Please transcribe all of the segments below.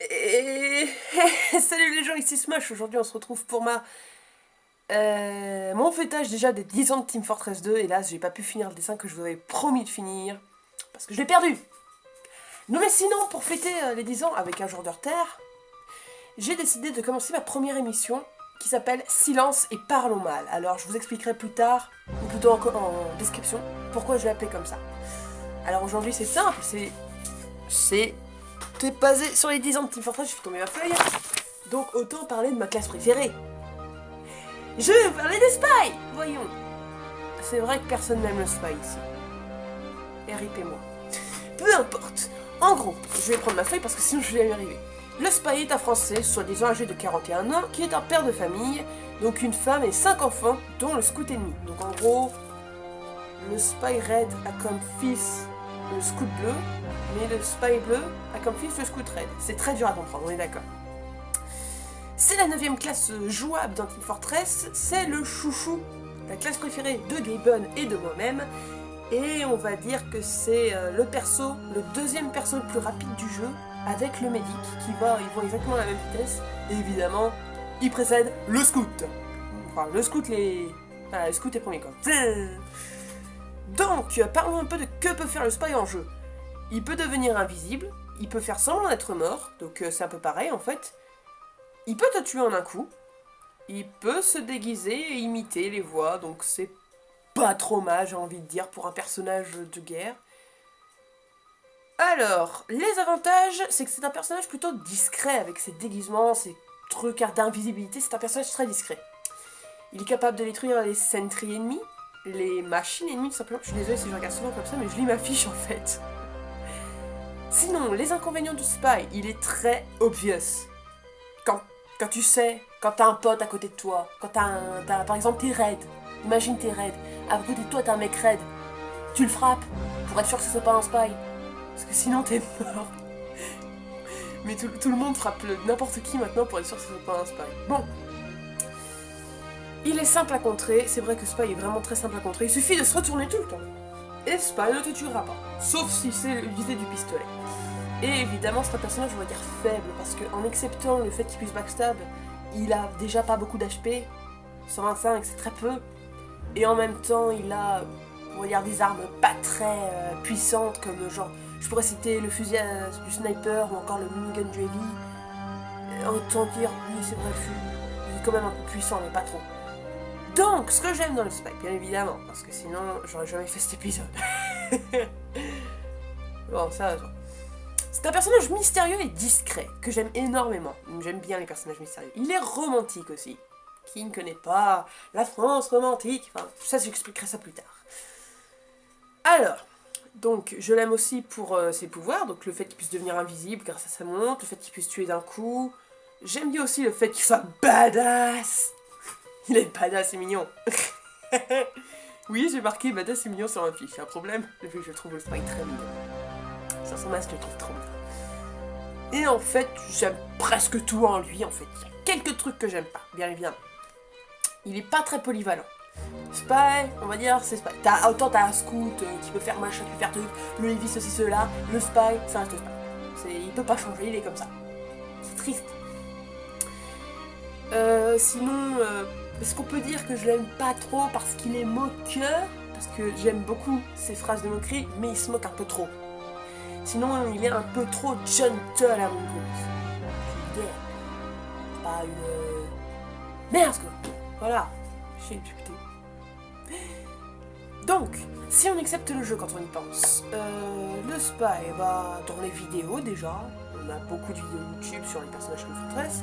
Et salut les gens, ici Smash. Aujourd'hui on se retrouve pour mon fêtage déjà des 10 ans de Team Fortress 2. Hélas j'ai pas pu finir le dessin que je vous avais promis de finir parce que je l'ai perdu. Non mais sinon, pour fêter les 10 ans avec un jour de retard, j'ai décidé de commencer ma première émission qui s'appelle Silence et parlons mal. Alors je vous expliquerai plus tard, ou plutôt en description, pourquoi je l'ai appelé comme ça. Alors aujourd'hui c'est simple, c'est basé sur les 10 ans de Team Fortress, je suis tombé ma feuille. Donc autant parler de ma classe préférée. Je vais vous parler des spies. Voyons. C'est vrai que personne n'aime le spy ici. RIP moi. Peu importe. En gros, je vais prendre ma feuille parce que sinon je vais y arriver. Le spy est un Français, soi-disant âgé de 41 ans, qui est un père de famille, donc une femme et 5 enfants, dont le scout ennemi. Donc en gros, le spy red a comme fils le scout bleu, mais le spy bleu a comme fils le scout red. C'est très dur à comprendre, on est d'accord. C'est la 9ème classe jouable dans Team Fortress, c'est le chouchou, la classe préférée de Gaben et de moi-même, et on va dire que c'est le deuxième perso le plus rapide du jeu, avec le médic, ils vont exactement à la même vitesse, et évidemment, il précède le scout. Enfin, le scout est premier quoi. Donc, parlons un peu de que peut faire le spy en jeu. Il peut devenir invisible, il peut faire semblant d'être mort, donc c'est un peu pareil en fait. Il peut te tuer en un coup, il peut se déguiser et imiter les voix, donc c'est pas trop mal, j'ai envie de dire, pour un personnage de guerre. Alors, les avantages, c'est que c'est un personnage plutôt discret avec ses déguisements, ses trucs d'invisibilité, c'est un personnage très discret. Il est capable de détruire les sentries ennemis, les machines ennemies tout simplement. Je suis désolée si je regarde souvent comme ça, mais je lis ma fiche en fait. Sinon, les inconvénients du spy, il est très obvious. Quand tu sais, quand t'as un pote à côté de toi, quand par exemple t'es raid, imagine t'es raid, à côté de toi t'as un mec raid, tu le frappes pour être sûr que ce soit pas un spy, parce que sinon t'es mort. Mais tout le monde frappe n'importe qui maintenant pour être sûr que ce soit pas un spy. Bon. Il est simple à contrer, c'est vrai que spy est vraiment très simple à contrer, il suffit de se retourner tout le temps. Et spy ne te tuera pas, sauf si c'est viser du pistolet. Et évidemment, c'est un personnage, on va dire, faible, parce qu'en acceptant le fait qu'il puisse backstab, il a déjà pas beaucoup d'HP, 125 c'est très peu, et en même temps, il a, on va dire, des armes pas très puissantes, comme genre, je pourrais citer le fusil du sniper, ou encore le minigun du heavy. Autant dire, oui, c'est vrai, il est quand même un peu puissant, mais pas trop. Donc, ce que j'aime dans le spy, bien évidemment, parce que sinon, j'aurais jamais fait cet épisode. Bon, ça, genre. C'est un personnage mystérieux et discret, que j'aime énormément. J'aime bien les personnages mystérieux. Il est romantique aussi. Qui ne connaît pas la France romantique? Enfin, ça, j'expliquerai ça plus tard. Alors, donc, je l'aime aussi pour ses pouvoirs, donc le fait qu'il puisse devenir invisible grâce à sa montre, le fait qu'il puisse tuer d'un coup. J'aime bien aussi le fait qu'il soit badass. Il est badass et mignon. Oui, j'ai marqué badass et mignon sur ma fiche. Il y a un problème, le fait que je trouve le spy très mignon. Sur son masque, je le trouve trop bien. Et en fait, j'aime presque tout en lui, en fait. Il y a quelques trucs que j'aime pas, bien évidemment. Il est pas très polyvalent. Spy, on va dire, c'est spy. Autant t'as un scout qui peut faire machin, qui peut faire truc, le heavy, ceci, cela, le spy, ça reste spy. Il peut pas changer, il est comme ça. C'est triste. Sinon, est-ce qu'on peut dire que je l'aime pas trop parce qu'il est moqueur? Parce que j'aime beaucoup ses phrases de moquerie, mais il se moque un peu trop. Sinon, il est un peu trop gentle à mon goût. Je veux dire, pas une... Merde, quoi. Voilà. J'ai une putain. Donc, si on accepte le jeu quand on y pense, le spy, bah, dans les vidéos déjà, on a beaucoup de vidéos YouTube sur les personnages de Fortress,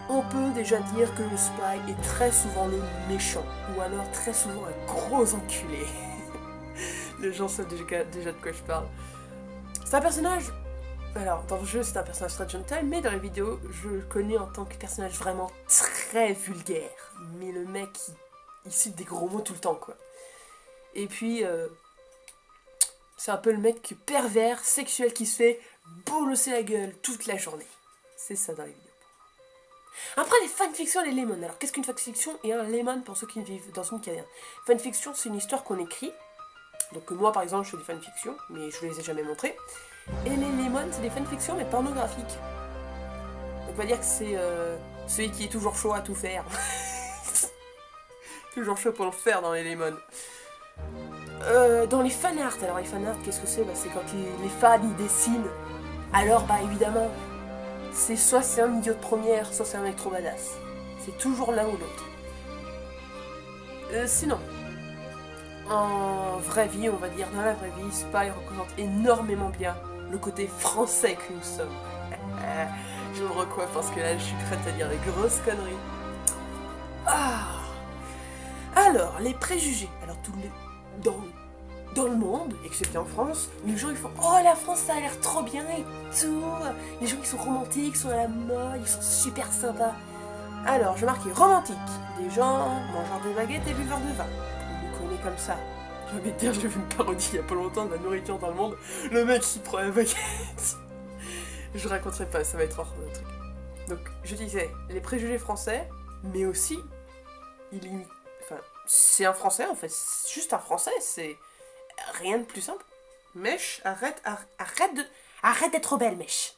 on peut déjà dire que le spy est très souvent le méchant, ou alors très souvent un gros enculé. Les gens savent déjà de quoi je parle. C'est un personnage... Alors, dans le jeu, c'est un personnage très gentle, mais dans les vidéos, je le connais en tant que personnage vraiment très vulgaire. Mais le mec, il cite des gros mots tout le temps, quoi. Et puis, c'est un peu le mec pervers, sexuel, qui se fait bolosser la gueule toute la journée. C'est ça dans les vidéos. Après, les fanfictions et les lemons. Alors, qu'est-ce qu'une fanfiction et un lemon pour ceux qui vivent dans ce monde canadien? Fanfiction, c'est une histoire qu'on écrit. Donc moi, par exemple, je fais des fanfictions, mais je ne les ai jamais montrées. Et les lemons, c'est des fanfictions, mais pornographiques. on va dire que c'est celui qui est toujours chaud à tout faire. Toujours chaud pour le faire dans les Lemon. Dans les fanarts, alors les fanarts, qu'est-ce que c'est? Bah, c'est quand les fans ils dessinent. Alors bah évidemment, c'est soit c'est un idiot de première, soit c'est un mec trop badass. C'est toujours l'un ou l'autre. Sinon, en vraie vie, on va dire, dans la vraie vie, Spy représente énormément bien le côté français que nous sommes. Je me recoiffe parce que là je suis prête à dire des grosses conneries. Ah. Alors, les préjugés. Alors, dans le monde, excepté en France, les gens ils font « Oh, la France, ça a l'air trop bien et tout !» Les gens qui sont romantiques, sont à la mode, ils sont super sympas. Alors, je marquais romantique. Des gens mangeurs de baguettes et buveurs de vin. On les connaît comme ça. J'ai envie de dire, j'ai vu une parodie il y a pas longtemps de la nourriture dans le monde. Le mec qui prend la baguette. Je raconterai pas, ça va être hors truc. Donc, je disais, les préjugés français, mais aussi, c'est un français en fait, c'est juste un français, c'est rien de plus simple. Mèche, arrête d'être belle, Mèche.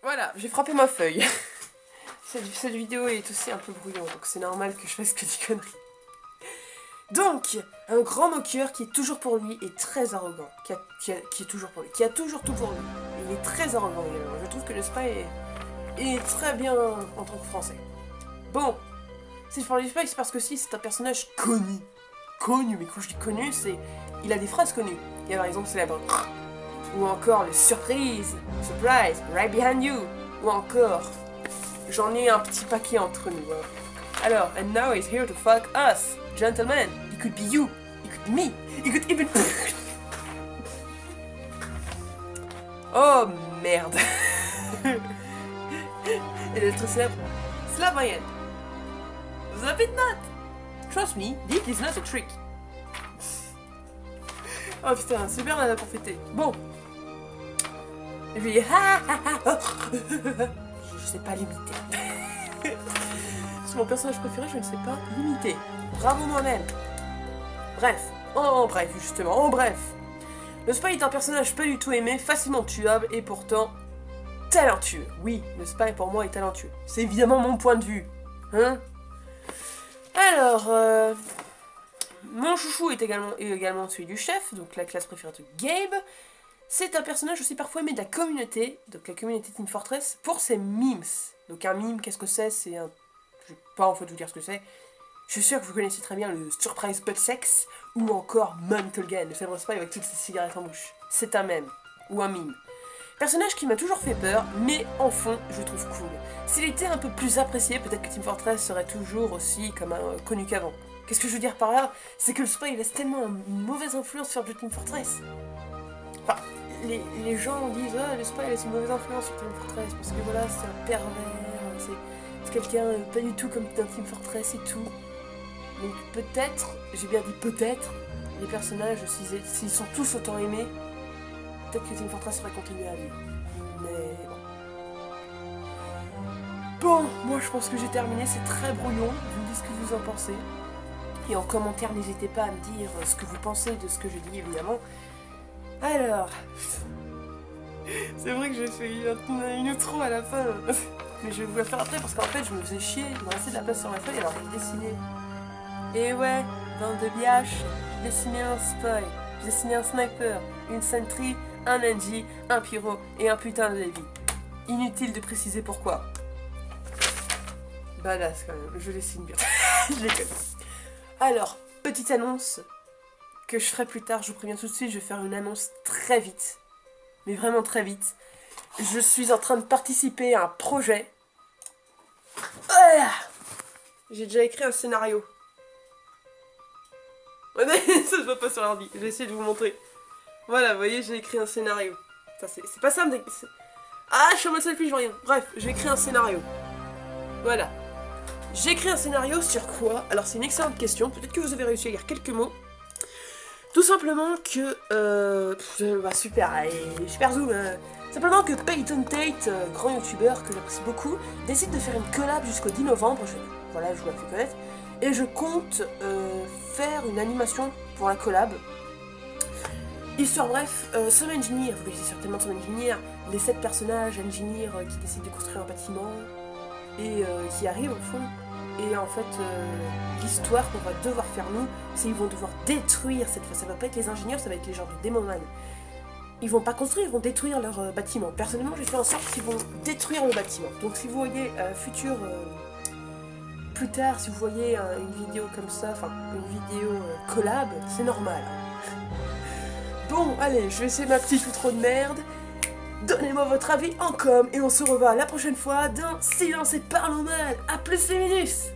Voilà, j'ai frappé ma feuille. Cette vidéo est aussi un peu brouillon, donc c'est normal que je fasse que des conneries. Donc, un grand moqueur qui est toujours pour lui et très arrogant, qui est toujours pour lui, qui a toujours tout pour lui. Il est très arrogant également. Je trouve que le Spy est très bien en tant que français. Bon, si je parle du Spy, c'est parce que si c'est un personnage connu. Connu, mais quand je dis connu, c'est... Il a des phrases connues. Il y a par exemple célèbre. Ou encore le surprise, right behind you. Ou encore, j'en ai un petit paquet entre nous. Hein. Alors, and now he's here to fuck us. Gentlemen, it could be you, it could be me, it could even... Oh merde. Et le très célèbre, Slavayan. The bit not. Trust me, Dick is not a trick. Oh putain, super nana pour fêter. Bon. Et puis, je sais pas l'imiter. C'est mon personnage préféré, je ne sais pas l'imiter. Bravo moi-même. Bref, en bref. Le Spy est un personnage pas du tout aimé, facilement tuable et pourtant talentueux. Oui, le Spy pour moi est talentueux. C'est évidemment mon point de vue. Hein? Alors, mon chouchou est également celui du chef, donc la classe préférée de Gabe. C'est un personnage aussi parfois aimé de la communauté, donc la communauté Team Fortress, pour ses memes. Donc un meme, qu'est-ce que c'est? C'est un... Je vais pas en fait vous dire ce que c'est. Je suis sûr que vous connaissez très bien le Surprise Butt Sex, ou encore Mantle Gun, le célèbre Spy avec toutes ses cigarettes en bouche. C'est un mème, ou un meme. Personnage qui m'a toujours fait peur, mais en fond, je le trouve cool. S'il était un peu plus apprécié, peut-être que Team Fortress serait toujours aussi connu qu'avant. Qu'est-ce que je veux dire par là? C'est que le Spy laisse tellement une mauvaise influence sur Team Fortress. Enfin, les gens disent « Ah, le Spy laisse une mauvaise influence sur Team Fortress, parce que voilà, c'est un pervers, c'est quelqu'un pas du tout comme dans Team Fortress et tout. » Donc peut-être, j'ai bien dit peut-être, les personnages, s'ils sont tous autant aimés, peut-être que Team Fortress aurait continué à vivre. Mais bon. Bon, moi je pense que j'ai terminé, c'est très brouillon, vous me dites ce que vous en pensez. Et en commentaire, n'hésitez pas à me dire ce que vous pensez de ce que je dis, évidemment. Alors... C'est vrai que j'ai fait une outro à la fin, mais je vais vous la faire après parce qu'en fait je me faisais chier, il me restait de la place sur ma feuille alors j'ai dessiné. Et ouais, bande de biaches, j'ai dessiné un Spy, j'ai dessiné un sniper, une sentry, un NG, un pyro et un putain de Levi. Inutile de préciser pourquoi. Badass quand même, je dessine bien. Je les connais. Alors, petite annonce que je ferai plus tard, je vous préviens tout de suite, je vais faire une annonce très vite. Mais vraiment très vite. Je suis en train de participer à un projet. J'ai déjà écrit un scénario. Ça je vois pas sur l'ordi, je vais essayer de vous montrer. Voilà, vous voyez, j'ai écrit un scénario. C'est pas ça, mais... Ah, je suis en mode selfie, je vois rien. Bref, j'ai écrit un scénario. Voilà. J'ai écrit un scénario sur quoi? Alors c'est une excellente question, peut-être que vous avez réussi à lire quelques mots. Tout simplement que... super, allez, super zoom. Simplement que Peyton Tate, grand youtubeur que j'apprécie beaucoup, décide de faire une collab jusqu'au 10 novembre. Voilà, je vous la fais connaître. Et je compte faire une animation pour la collab. Histoire bref, Some Engineer, vous connaissez certainement Some Engineer, les 7 personnages engineers qui décident de construire un bâtiment et qui arrivent au fond. Et en fait, l'histoire qu'on va devoir faire nous, c'est qu'ils vont devoir détruire cette fois. Ça va pas être les ingénieurs, ça va être les gens de Demoman. Ils vont pas construire, ils vont détruire leur bâtiment. Personnellement, j'ai fait en sorte qu'ils vont détruire le bâtiment. Donc si vous voyez plus tard, si vous voyez une vidéo comme ça, enfin une vidéo collab, c'est normal. Bon, allez, je vais essayer ma petite outro de merde. Donnez-moi votre avis en com et on se revoit la prochaine fois dans Silence et Parle mal. A plus les minus.